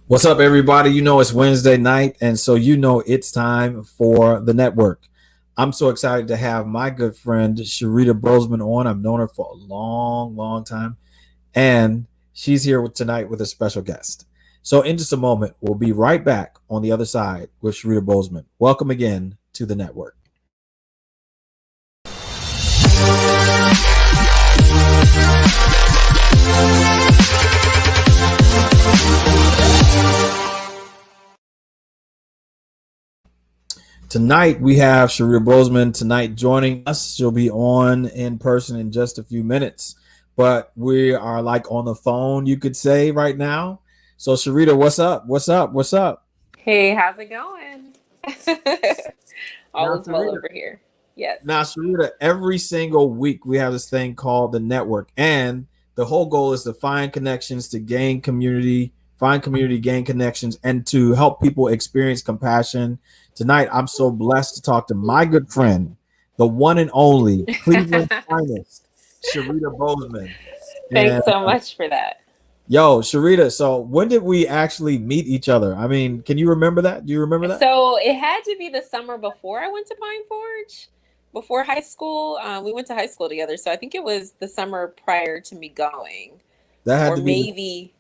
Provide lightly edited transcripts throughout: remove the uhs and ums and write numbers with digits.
What's up, everybody? You know, it's Wednesday night, and so you know it's time for the network. I'm so excited to have my good friend Sharita Bozeman on. I've known her for a long, long time, and she's here tonight with a special guest. So, in just a moment, we'll be right back on the other side with Sharita Bozeman. Welcome again to the network. Tonight we have Sharita Bozeman tonight joining us. She'll be on in person in just a few minutes, but we are like on the phone, you could say, right now. So Sharita, what's up? What's up? What's up? Hey, how's it going? All Now is well Sharita, over here. Yes. Sharita, every single week we have this thing called the network, and the whole goal is to find connections, to gain community, find community, gain connections, and to help people experience compassion. Tonight, I'm so blessed to talk to my good friend, the one and only Cleveland finest, Sharita Bozeman. And Thanks so much for that. yo, Sharita, so when did we actually meet each other? I mean, can you remember that? Do you remember that? So it had to be the summer before I went to Pine Forge, before high school. We went to high school together. So I think it was the summer prior to me going, That had or to be the maybe,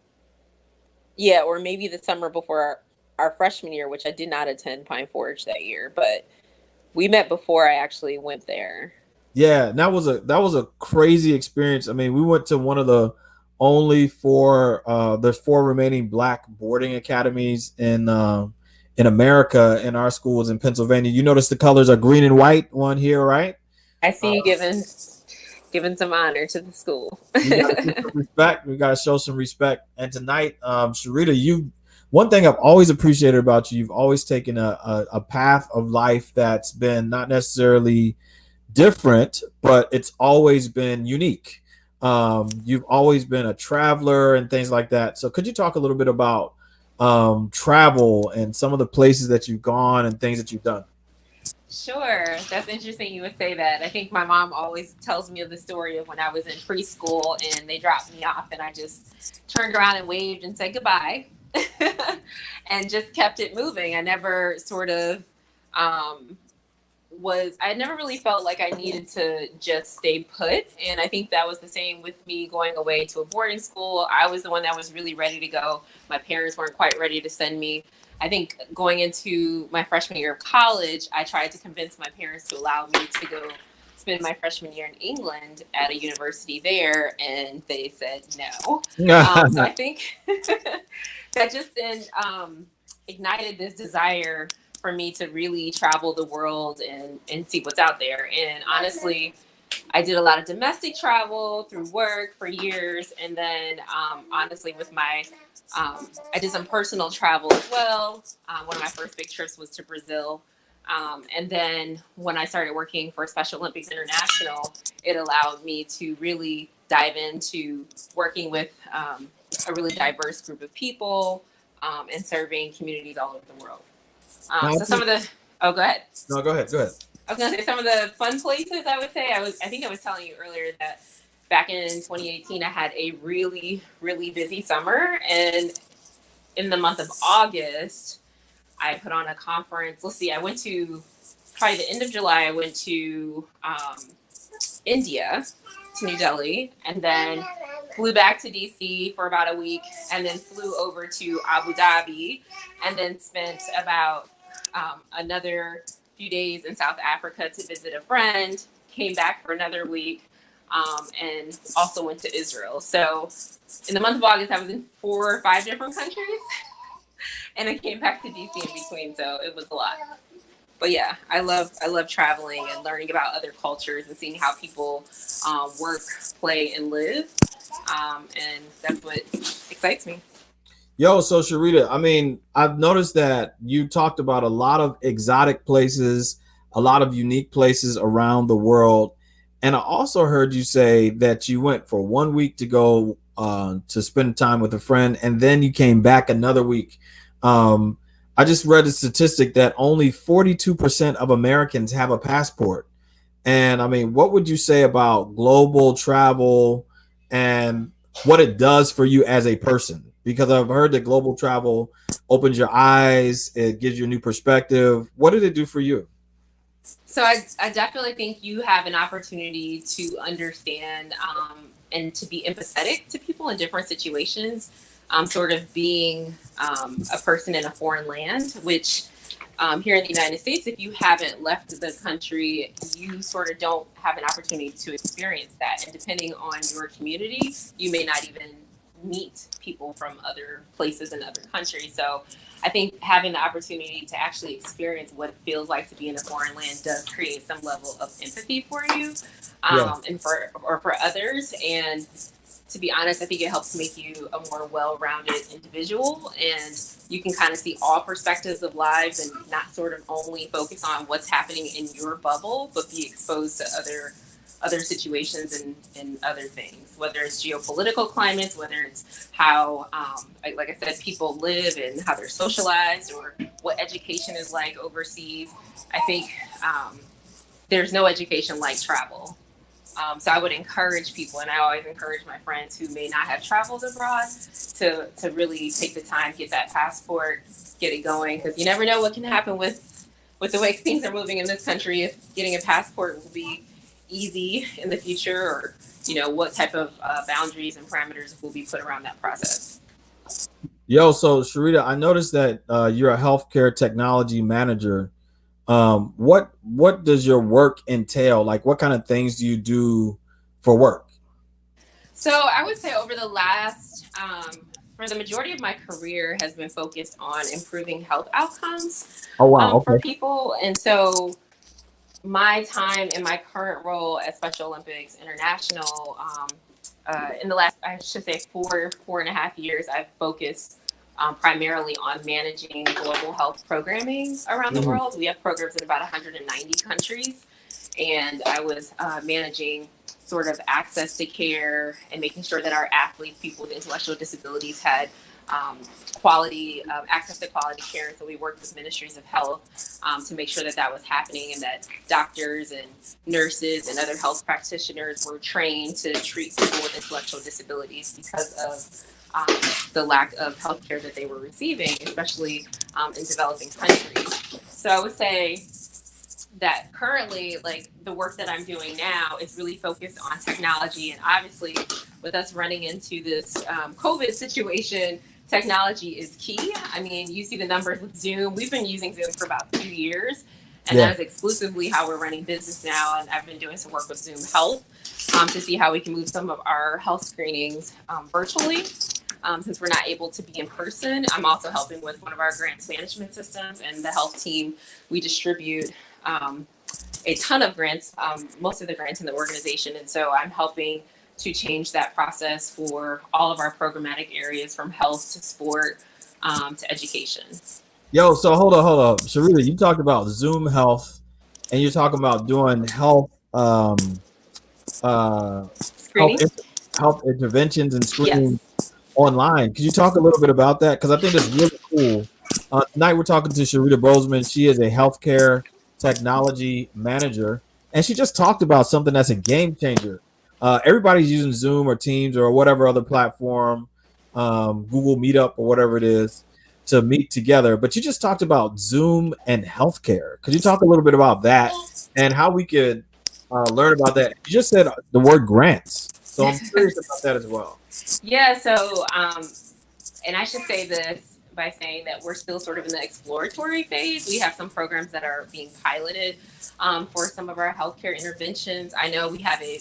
yeah, or maybe the summer before our freshman year, which I did not attend Pine Forge that year, but we met before I actually went there. Yeah, that was a crazy experience. I mean, we went to one of the only four there's four remaining black boarding academies in America, and our school is in Pennsylvania. You notice the colors are green and white one here, right? I see you Uh, giving some honor to the school. we got to give some respect. We got to show some respect. And tonight, Sharita, you one thing I've always appreciated about you, you've always taken a path of life that's been not necessarily different, but it's always been unique. You've always been a traveler and things like that. So could you talk a little bit about travel and some of the places that you've gone and things that you've done? Sure. That's interesting you would say that. I think my mom always tells me of the story of when I was in preschool and they dropped me off and I just turned around and waved and said goodbye and just kept it moving. I never sort of um, I never really felt like I needed to just stay put. And I think that was the same with me going away to a boarding school. I was the one that was really ready to go. My parents weren't quite ready to send me. I think going into my freshman year of college, I tried to convince my parents to allow me to go spend my freshman year in England at a university there, and they said no. So I think that just ignited this desire for me to really travel the world and see what's out there. And honestly, I did a lot of domestic travel through work for years. And then honestly, with I did some personal travel as well. One of my first big trips was to Brazil. And then when I started working for Special Olympics International, it allowed me to really dive into working with a really diverse group of people and serving communities all over the world. So some of the go ahead. No, go ahead. Go ahead. I was gonna say some of the fun places I would say. I think I was telling you earlier that back in 2018 I had a really, really busy summer, and in the month of August I put on a conference. Let's see, I went to probably the end of July, I went to India, to New Delhi, and then flew back to DC for about a week, and then flew over to Abu Dhabi, and then spent about another few days in South Africa to visit a friend, came back for another week, and also went to Israel. So in the month of August, I was in 4 or 5 different countries, and I came back to DC in between. So it was a lot. But yeah, I love traveling and learning about other cultures and seeing how people work, play, and live. And that's what excites me. Yo, so Sharita, I mean, I've noticed that you talked about a lot of exotic places, a lot of unique places around the world. And I also heard you say that you went for 1 week to go to spend time with a friend, and then you came back another week. Um, I just read a statistic that only 42% of Americans have a passport. And I mean, what would you say about global travel and what it does for you as a person? Because I've heard that global travel opens your eyes, it gives you a new perspective. What did it do for you? So I definitely think you have an opportunity to understand and to be empathetic to people in different situations. Sort of being a person in a foreign land, which here in the United States, if you haven't left the country, you sort of don't have an opportunity to experience that. And depending on your community, you may not even meet people from other places in other countries. So I think having the opportunity to actually experience what it feels like to be in a foreign land does create some level of empathy for you, Yeah. and for others. And to be honest, I think it helps make you a more well-rounded individual, and you can kind of see all perspectives of lives and not sort of only focus on what's happening in your bubble, but be exposed to other situations and other things, whether it's geopolitical climates, whether it's how, like I said, people live and how they're socialized, or what education is like overseas. I think there's no education like travel. So I would encourage people, and I always encourage my friends who may not have traveled abroad to really take the time, get that passport, get it going, because you never know what can happen with the way things are moving in this country. If getting a passport will be easy in the future, or what type of boundaries and parameters will be put around that process. Yo, so Sharita, I noticed that you're a healthcare technology manager. What does your work entail? Like, what kind of things do you do for work? So I would say over the last, for the majority of my career, has been focused on improving health outcomes Oh wow, for okay. people. And so my time in my current role at Special Olympics International, in the last, I should say, 4.5 years, I've focused primarily on managing global health programming around the Mhm. world. We have programs in about 190 countries, and I was managing sort of access to care and making sure that our athletes, people with intellectual disabilities, had quality access to quality care. So we worked with ministries of health to make sure that that was happening, and that doctors and nurses and other health practitioners were trained to treat people with intellectual disabilities because of the lack of health care that they were receiving, especially in developing countries. So I would say that currently, like, the work that I'm doing now is really focused on technology. And obviously, with us running into this COVID situation, technology is key. I mean, you see the numbers with Zoom. We've been using Zoom for about 2 years, and Yeah. that is exclusively how we're running business now. And I've been doing some work with Zoom Health to see how we can move some of our health screenings virtually. Since we're not able to be in person, I'm also helping with one of our grants management systems, and the health team, we distribute um, a ton of grants, most of the grants in the organization. And so I'm helping to change that process for all of our programmatic areas, from health to sport to education. Yo, so hold up, Sharita. You talked about Zoom Health, and you're talking about doing uh, health Screening? health interventions and screening Yes. online. Could you talk a little bit about that? Because I think that's really cool. Tonight we're talking to Sharita Bozeman. She is a healthcare technology manager, and she just talked about something that's a game changer. Everybody's using Zoom or Teams or whatever other platform, Google Meetup or whatever it is, to meet together. But you just talked about Zoom and healthcare. Could you talk a little bit about that and how we could learn about that? You just said the word grants, so I'm curious about that as well. Yeah, so, and I should say this by saying that we're still sort of in the exploratory phase. We have some programs that are being piloted for some of our healthcare interventions. I know we have a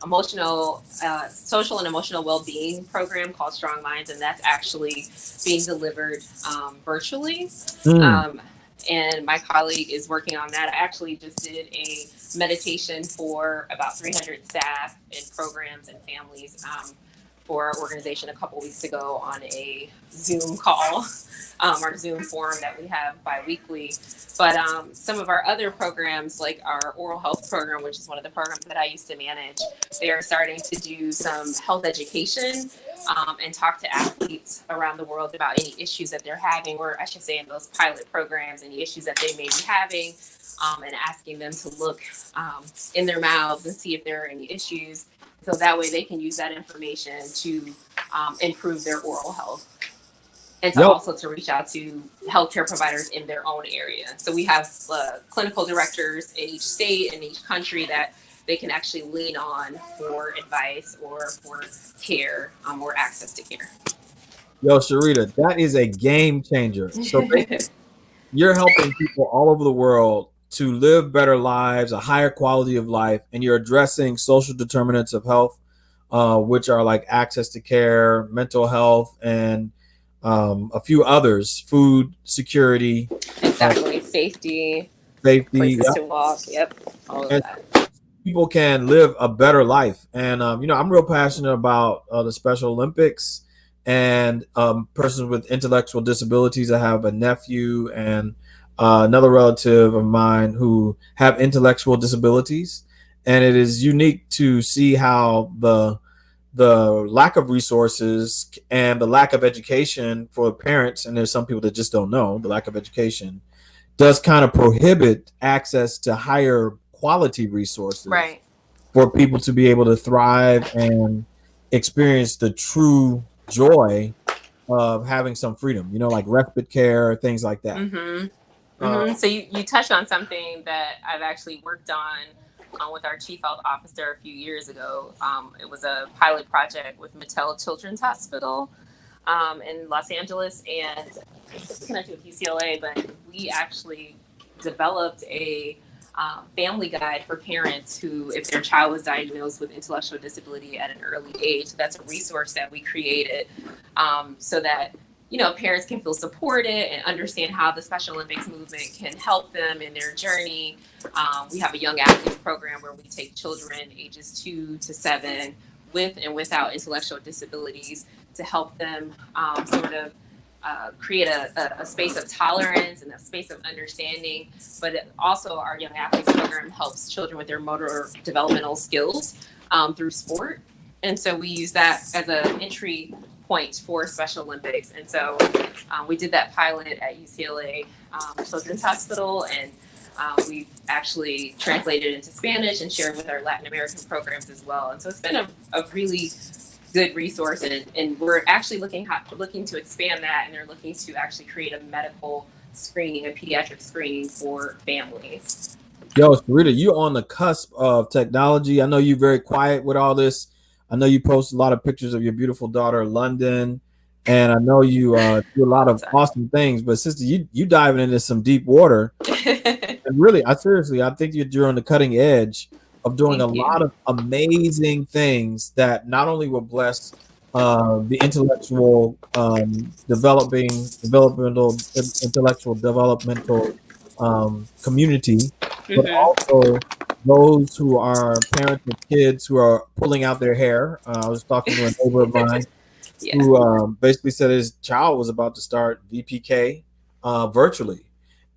emotional, social and emotional well-being program called Strong Minds, and that's actually being delivered virtually. Mm. Um, and my colleague is working on that. I actually just did a meditation for about 300 staff and programs and families for our organization a couple weeks ago on a Zoom call, our Zoom forum that we have bi-weekly. But some of our other programs, like our oral health program, which is one of the programs that I used to manage, they are starting to do some health education and talk to athletes around the world about any issues that they're having, or I should say in those pilot programs, any issues that they may be having, and asking them to look in their mouths and see if there are any issues. So that way they can use that information to improve their oral health. And to Yep. also to reach out to healthcare providers in their own area. So we have clinical directors in each state and each country that they can actually lean on for advice or for care or access to care. Yo, Sharita, that is a game changer. So basically, you're helping people all over the world to live better lives, a higher quality of life, and you're addressing social determinants of health, which are like access to care, mental health, and a few others, food security, Exactly. Safety, safety. places to walk. Yep. All of And that. people can live a better life. And I'm real passionate about the Special Olympics and persons with intellectual disabilities. I have a nephew and another relative of mine who have intellectual disabilities, and it is unique to see how the lack of resources and the lack of education for parents, and there's some people that just don't know the lack of education does kind of prohibit access to higher quality resources Right. for people to be able to thrive and experience the true joy of having some freedom, like respite care, things like that. Mm-hmm. Uh, So you touched on something that I've actually worked on with our chief health officer a few years ago. It was a pilot project with Mattel Children's Hospital in Los Angeles, and it's connected with UCLA, but we actually developed a family guide for parents who, if their child was diagnosed with intellectual disability at an early age, that's a resource that we created so that parents can feel supported and understand how the Special Olympics movement can help them in their journey. We have a young athletes program where we take children ages 2 to 7 with and without intellectual disabilities to help them sort of create a space of tolerance and a space of understanding. But also our young athletes program helps children with their motor developmental skills through sport. And so we use that as an entry point for Special Olympics. And so we did that pilot at UCLA Children's Hospital, and we've actually translated into Spanish and shared with our Latin American programs as well. And so it's been a really good resource, and we're actually looking to expand that, and they're looking to actually create a medical screening, a pediatric screening for families. Yo, Sarita, you on the cusp of technology. I know you're very quiet with all this. I know you post a lot of pictures of your beautiful daughter, London, and I know you do a lot of awesome things. But sister, you diving into some deep water, and really, I think you're on the cutting edge of doing a lot of amazing things that not only will bless the intellectual developmental community, but also those who are parents of kids who are pulling out their hair. I was talking to a neighbor of mine who basically said his child was about to start VPK virtually,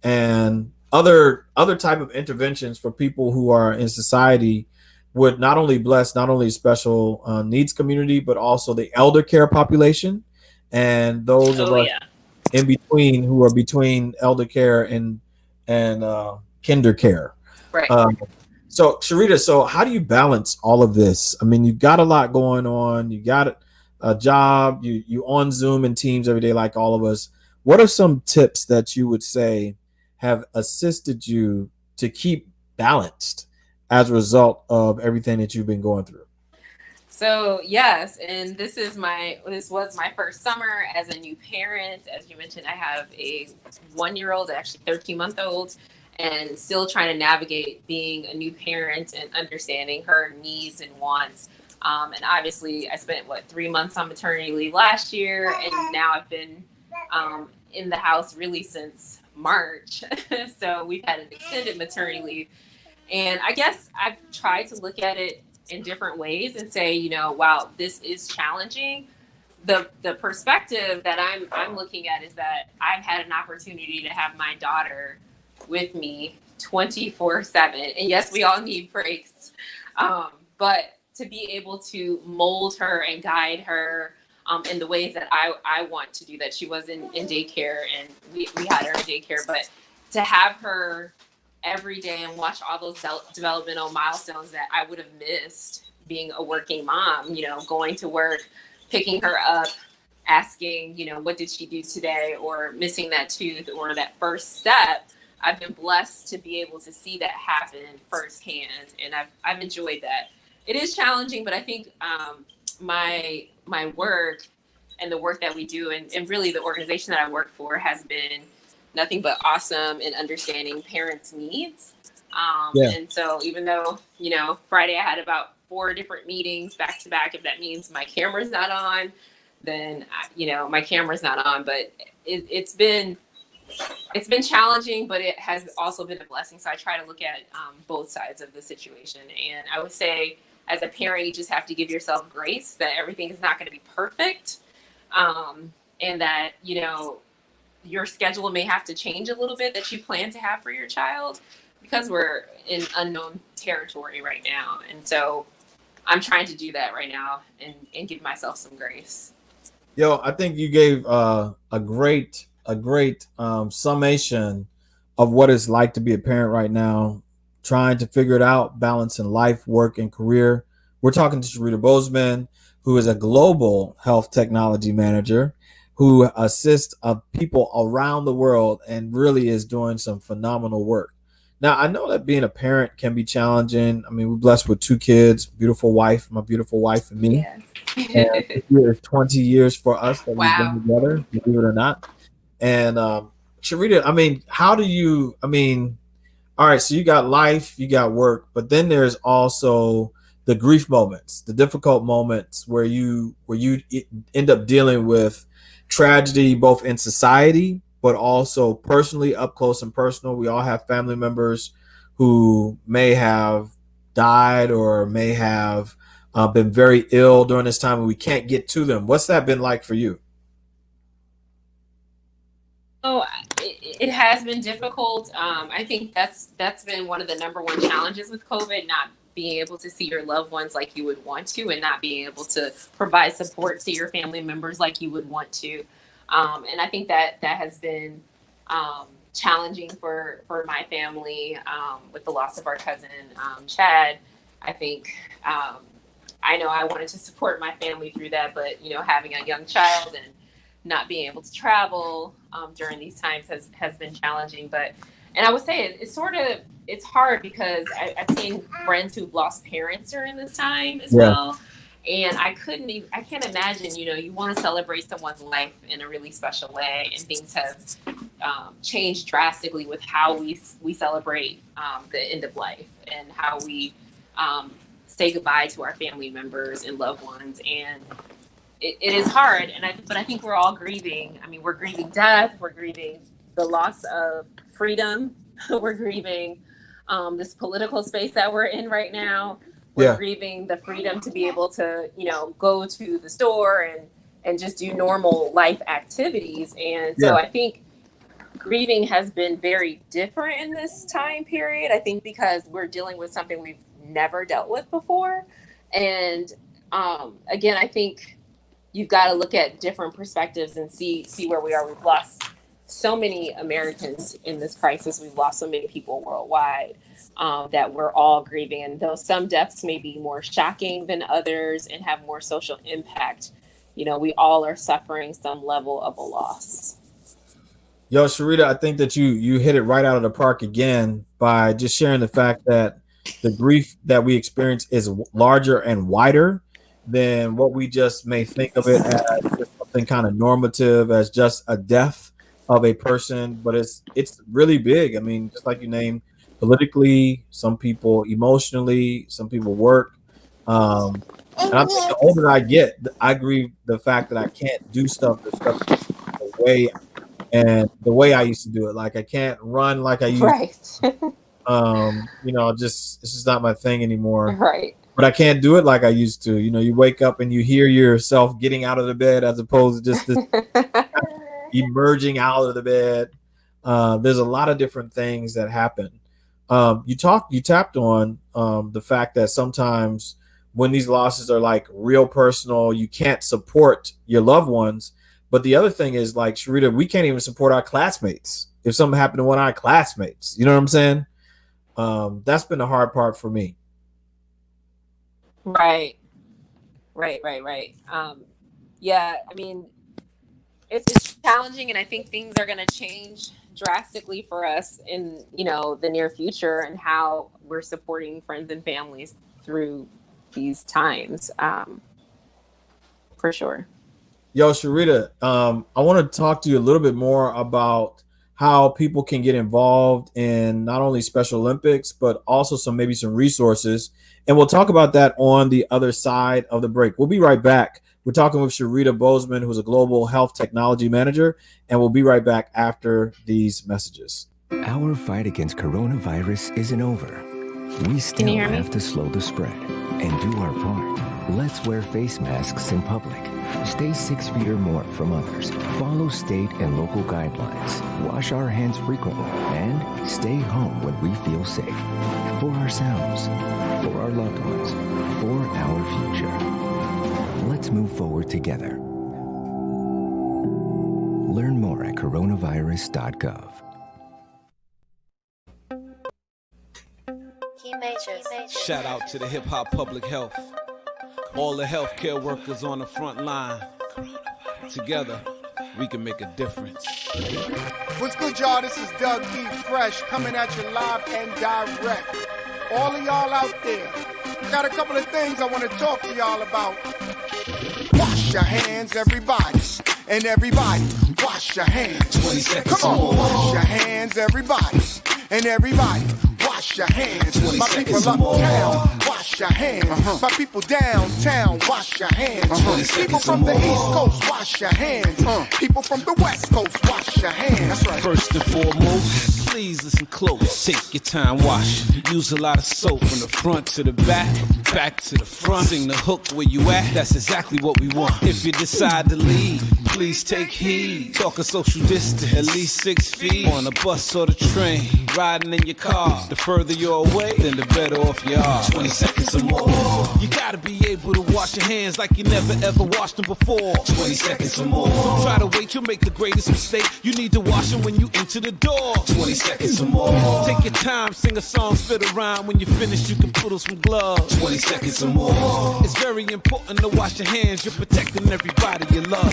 and other type of interventions for people who are in society would not only bless not only special needs community, but also the elder care population and those of us in between who are between elder care and kinder care. Right. So Sharita, so how do you balance all of this? I mean, you've got a lot going on. You got a job. You on Zoom and Teams every day, like all of us. What are some tips that you would say have assisted you to keep balanced as a result of everything that you've been going through? So yes, and this was my first summer as a new parent. As you mentioned, I have a 1-year-old, actually 13-month-old, and still trying to navigate being a new parent and understanding her needs and wants. And obviously, I spent 3 months on maternity leave last year, and now I've been in the house really since March. So we've had an extended maternity leave, and I guess I've tried to look at it in different ways and say, wow, this is challenging. The perspective that I'm looking at is that I've had an opportunity to have my daughter with me 24/7. And yes, we all need breaks. But to be able to mold her and guide her in the ways that I want to do that. She was in daycare, and we had her in daycare, but to have her every day and watch all those developmental milestones that I would have missed being a working mom, going to work, picking her up, asking, what did she do today, or missing that tooth, or that first step. I've been blessed to be able to see that happen firsthand, and I've enjoyed that. It is challenging, but I think my work and the work that we do, and really the organization that I work for, has been nothing but awesome in understanding parents' needs. And so even though, Friday I had about 4 different meetings back to back, if that means my camera's not on, then, my camera's not on, but it's been challenging, but it has also been a blessing. So I try to look at both sides of the situation. And I would say, as a parent, you just have to give yourself grace that everything is not going to be perfect. And that, your schedule may have to change a little bit that you plan to have for your child, because we're in unknown territory right now. And so I'm trying to do that right now and give myself some grace. Yo, I think you gave a great summation of what it's like to be a parent right now, trying to figure it out, balancing life, work, and career. We're talking to Sharita Bozeman, who is a global health technology manager who assists people around the world and really is doing some phenomenal work. Now, I know that being a parent can be challenging. I mean, we're blessed with 2 kids, beautiful wife, my beautiful wife and me. Yes. And it's 20 years for us that we've Wow. been together, believe it or not. And Sharita, I mean, all right, so you got life, you got work, but then there's also the grief moments, the difficult moments where you end up dealing with tragedy, both in society, but also personally, up close and personal. We all have family members who may have died or may have been very ill during this time, and we can't get to them. What's that been like for you? Oh, it has been difficult. I think that's been one of the number one challenges with COVID, not being able to see your loved ones like you would want to, and not being able to provide support to your family members like you would want to. And I think that has been challenging for my family, with the loss of our cousin, Chad. I think I know I wanted to support my family through that, but having a young child and not being able to travel during these times has been challenging. And I would say it's hard because I've seen friends who've lost parents during this time as well. And I can't imagine, you want to celebrate someone's life in a really special way, and things have changed drastically with how we celebrate the end of life, and how we say goodbye to our family members and loved ones. And it is hard. But I think we're all grieving. I mean, we're grieving death. We're grieving the loss of freedom. We're grieving this political space that we're in right now. We're grieving the freedom to be able to, go to the store and just do normal life activities. And so I think grieving has been very different in this time period. I think because we're dealing with something we've never dealt with before. And again, I think you've got to look at different perspectives and see where we are. We've lost so many Americans in this crisis. We've lost so many people worldwide that we're all grieving. And though some deaths may be more shocking than others and have more social impact, we all are suffering some level of a loss. Yo, Sharita, I think that you hit it right out of the park again by just sharing the fact that the grief that we experience is larger and wider than what we just may think of it as just something kind of normative, as just a death of a person. But it's really big. I mean, just like you named, politically, some people emotionally, some people work. And I think the older I get, I grieve the fact that I can't do stuff the way I used to do it. Like I can't run like I used to. It's just not my thing anymore. Right. But I can't do it like I used to. You wake up and you hear yourself getting out of the bed as opposed to just this emerging out of the bed. There's a lot of different things that happen. You tapped on the fact that sometimes when these losses are like real personal, you can't support your loved ones. But the other thing is, like, Sharita, we can't even support our classmates if something happened to one of our classmates. You know what I'm saying? That's been the hard part for me. Right. yeah, I mean, it's challenging, and I think things are going to change drastically for us in, the near future, and how we're supporting friends and families through these times, for sure. Yo, Sharita, I want to talk to you a little bit more about how people can get involved in not only Special Olympics, but also maybe some resources. And we'll talk about that on the other side of the break. We'll be right back. We're talking with Sharita Bozeman, who's a global health technology manager, and we'll be right back after these messages. Our fight against coronavirus isn't over. We still have to slow the spread and do our part. Let's wear face masks in public. Stay 6 feet or more from others. Follow state and local guidelines. Wash our hands frequently and stay home when we feel safe. For ourselves, for our loved ones, for our future. Let's move forward together. Learn more at coronavirus.gov. Shout out to the Hip Hop Public Health. All the healthcare workers on the front line. Together, we can make a difference. What's good, y'all? This is Doug E. Fresh coming at you live and direct. All of y'all out there, I got a couple of things I want to talk to y'all about. Wash your hands, everybody. And everybody, wash your hands. 20 seconds. Come on, wash your hands, everybody. And everybody, wash your hands. My people uptown, wash your hands. My people downtown, wash your hands. People from the East Coast, wash your hands. People from the West Coast, wash your hands. That's right. First and foremost, please listen close. Take your time, wash. Use a lot of soap from the front to the back, back to the front. Sing the hook where you at. That's exactly what we want. If you decide to leave, please take heed. Talk a social distance, at least 6 feet. On a bus or the train, riding in your car. The further you're away, then the better off you are. 20 seconds or more. You gotta be able to wash your hands like you never ever washed them before. 20 seconds or more. Try to wait, you'll make the greatest mistake. You need to wash them when you enter the door. 20 seconds or more. Take your time, sing a song, spit a rhyme. When you're finished, you can put on some gloves. 20 seconds or more. It's very important to wash your hands. You're protecting everybody you love.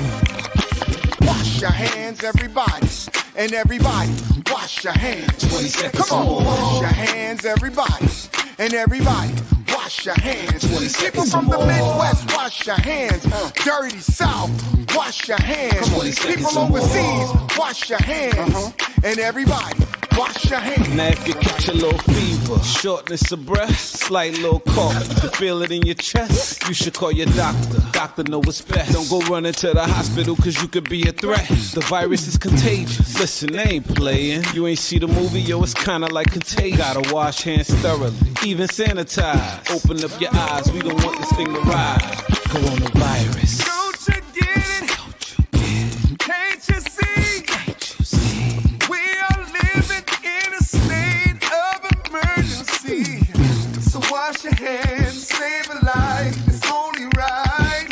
Wash your hands, everybody. And everybody, wash your hands. 20 seconds. Come on, wash your hands, everybody. And everybody, wash your hands. People from the Midwest, wash your hands. Dirty South, wash your hands. People overseas, wash your hands. And everybody, wash your hands. Now if you catch a little fever, shortness of breath, slight little cough, you feel it in your chest, you should call your doctor. Doctor know what's best. Don't go running to the hospital cause you could be a threat. The virus is contagious. Listen, they ain't playing. You ain't see the movie, yo, it's kinda like Contagion. Gotta wash hands thoroughly, even sanitize. Open up your eyes, we don't want this thing to rise. Coronavirus. Don't you get it? Don't you get it? Can't you see? Can't you see? We are living in a state of emergency. So wash your hands, save a life, it's only right.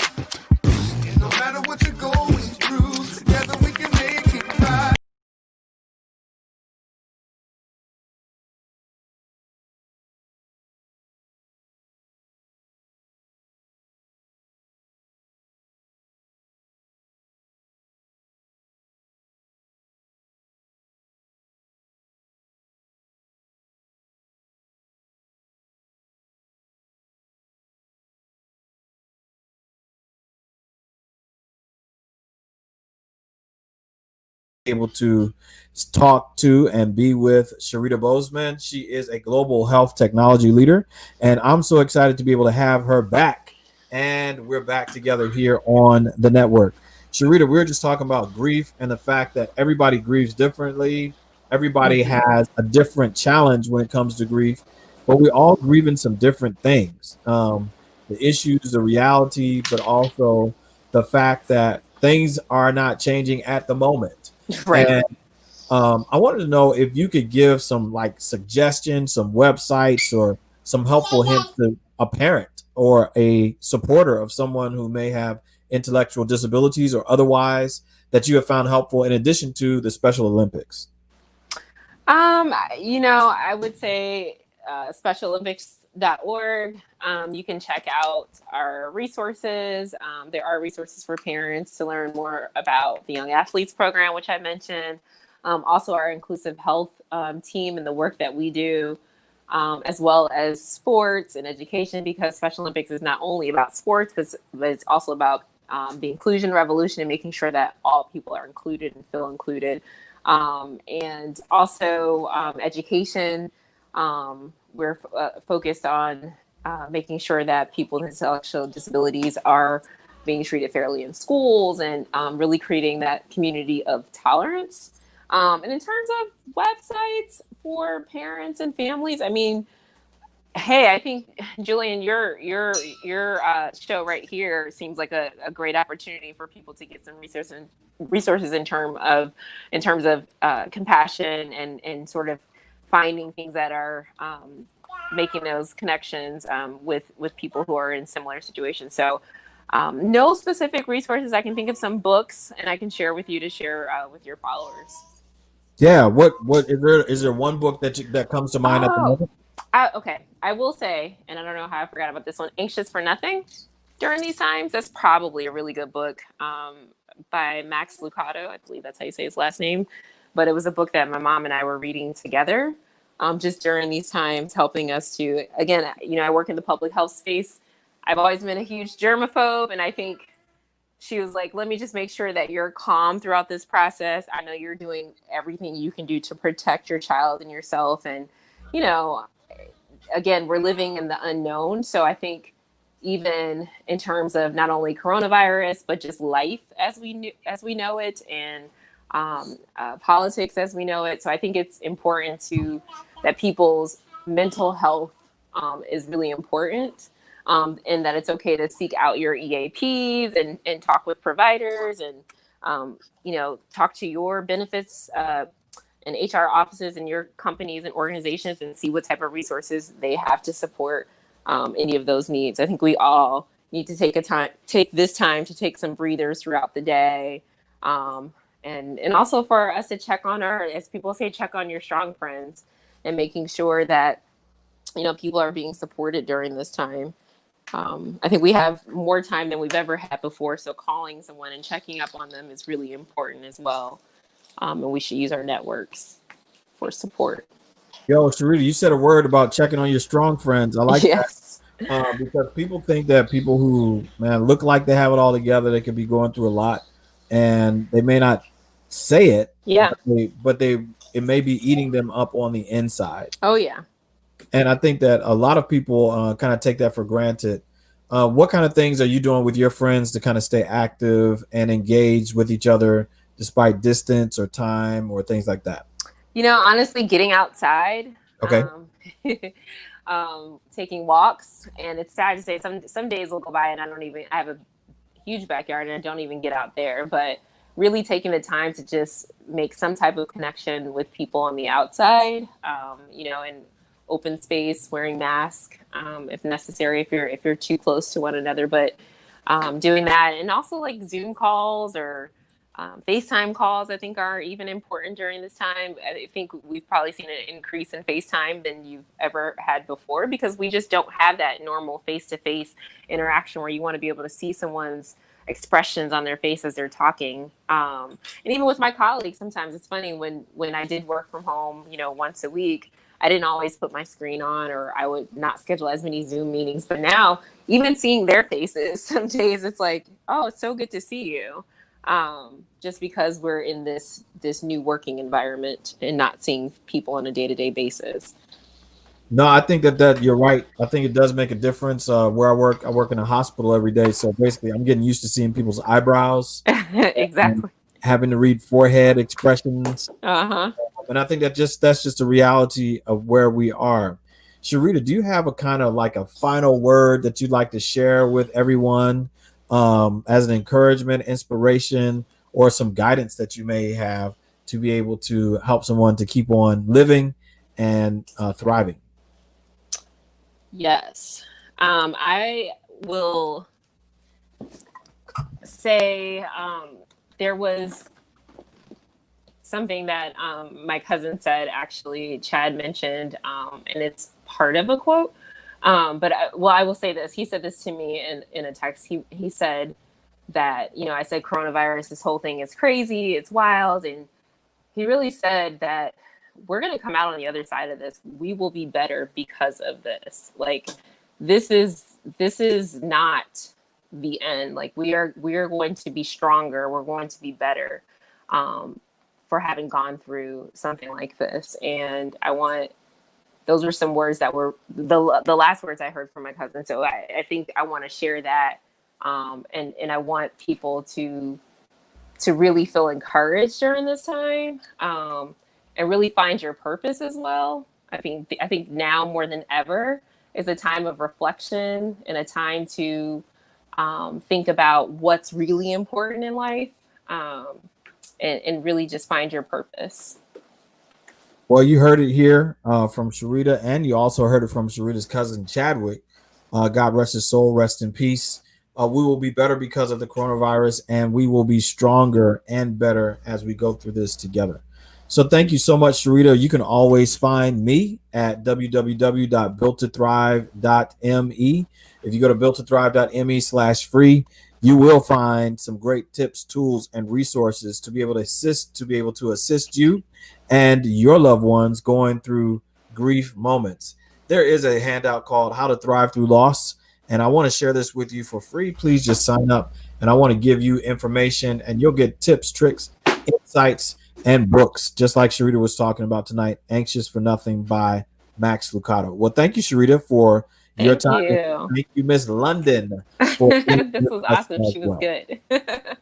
And no matter what you're going through, together we can make it right. Able to talk to and be with Sharita Bozeman. She is a global health technology leader, and I'm so excited to be able to have her back. And we're back together here on the network. Sharita, we were just talking about grief and the fact that everybody grieves differently. Everybody has a different challenge when it comes to grief, but we all grieve in some different things. The issues, the reality, but also the fact that things are not changing at the moment. Right. And I wanted to know if you could give some suggestions, some websites, or some helpful hints to a parent or a supporter of someone who may have intellectual disabilities or otherwise that you have found helpful in addition to the Special Olympics. I would say SpecialOlympics.org. You can check out our resources. There are resources for parents to learn more about the Young Athletes Program, which I mentioned. Also, our inclusive health team and the work that we do, as well as sports and education, because Special Olympics is not only about sports, but it's also about the inclusion revolution and making sure that all people are included and feel included. And also education. We're focused on making sure that people with intellectual disabilities are being treated fairly in schools, and really creating that community of tolerance. And in terms of websites for parents and families, I mean, hey, I think Julian, your show right here seems like a great opportunity for people to get some resources in terms of compassion and sort of finding things that are making those connections with people who are in similar situations. So no specific resources. I can think of some books, and I can share with you to share with your followers. Yeah. What is there one book that comes to mind at the moment? Okay, I will say, and I don't know how I forgot about this one, Anxious for Nothing During These Times. That's probably a really good book by Max Lucado. I believe that's how you say his last name. But it was a book that my mom and I were reading together just during these times, helping us to, again, I work in the public health space. I've always been a huge germaphobe, and I think she was like, let me just make sure that you're calm throughout this process. I know you're doing everything you can do to protect your child and yourself. And, again, we're living in the unknown. So I think even in terms of not only coronavirus, but just life as we know it, and politics as we know it. So I think it's important that people's mental health is really important, and that it's okay to seek out your EAPs and talk with providers, and talk to your benefits and HR offices and your companies and organizations, and see what type of resources they have to support any of those needs. I think we all need to take this time to take some breathers throughout the day. And also for us to check on as people say, check on your strong friends, and making sure that, people are being supported during this time. I think we have more time than we've ever had before. So calling someone and checking up on them is really important as well. And we should use our networks for support. Yo, Sharita, you said a word about checking on your strong friends. I like yes. that because people think that people who look like they have it all together, they could be going through a lot, and they may not say it. Yeah. But it may be eating them up on the inside. Oh yeah. And I think that a lot of people kind of take that for granted. What kind of things are you doing with your friends to kind of stay active and engaged with each other despite distance or time or things like that? Honestly, getting outside. Okay. Taking walks, and it's sad to say some days will go by and I have a huge backyard and I don't even get out there, but really taking the time to just make some type of connection with people on the outside, in open space, wearing masks, if necessary, if you're too close to one another, but doing that. And also like Zoom calls or FaceTime calls, I think are even important during this time. I think we've probably seen an increase in FaceTime than you've ever had before, because we just don't have that normal face-to-face interaction where you want to be able to see someone's expressions on their face as they're talking. And even with my colleagues, sometimes it's funny when I did work from home, once a week, I didn't always put my screen on, or I would not schedule as many Zoom meetings. But now, even seeing their faces, some days it's like, oh, it's so good to see you. Just because we're in this new working environment and not seeing people on a day-to-day basis. No, I think that you're right. I think it does make a difference. Where I work in a hospital every day. So basically I'm getting used to seeing people's eyebrows. Exactly. Having to read forehead expressions. Uh-huh. And I think that's just a reality of where we are. Sharita, do you have a kind of like a final word that you'd like to share with everyone as an encouragement, inspiration, or some guidance that you may have to be able to help someone to keep on living and thriving? Yes. I will say there was something that my cousin said, actually, Chad mentioned, and it's part of a quote. But I will say this. He said this to me in a text. He said that, I said coronavirus, this whole thing is crazy, it's wild. And he really said that we're going to come out on the other side of this. We will be better because of this. Like, this is not the end. Like, we are going to be stronger. We're going to be better for having gone through something like this. And those were some words that were the last words I heard from my cousin. So I think I want to share that. And I want people to really feel encouraged during this time, and really find your purpose as well. I think now more than ever is a time of reflection and a time to think about what's really important in life, and really just find your purpose. Well, you heard it here from Sharita, and you also heard it from Sharita's cousin Chadwick. God rest his soul, rest in peace. We will be better because of the coronavirus, and we will be stronger and better as we go through this together. So thank you so much, Sharita. You can always find me at www.builttothrive.me. If you go to builttothrive.me/free, you will find some great tips, tools, and resources to be able to assist you and your loved ones going through grief moments. There is a handout called How to Thrive Through Loss, and I want to share this with you for free. Please just sign up, and I want to give you information, and you'll get tips, tricks, insights, and books, just like Sharita was talking about tonight, Anxious for Nothing by Max Lucado. Well, thank you, Sharita, for your time. Thank you, Miss London. This was awesome. She was good.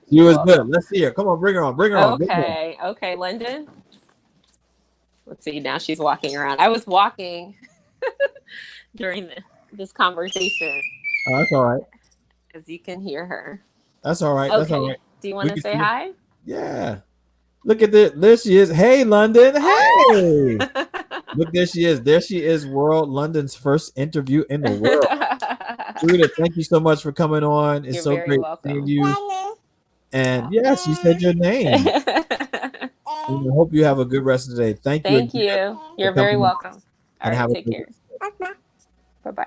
She was good. Let's see her. Come on, bring her on. Bring her on. Okay, London. Let's see. Now she's walking around. I was walking during this conversation. Oh, that's all right. As you can hear her. That's all right. Okay. That's all right. Do you want to say hi? Yeah. Look at this. There she is. Hey, London. Hey. Look, there she is. There she is. London's first interview in the world. Sharita, thank you so much for coming on. It's so great seeing you. And yes, you said your name. I hope you have a good rest of the day. Thank you. Thank you. You're very welcome. All right, take care.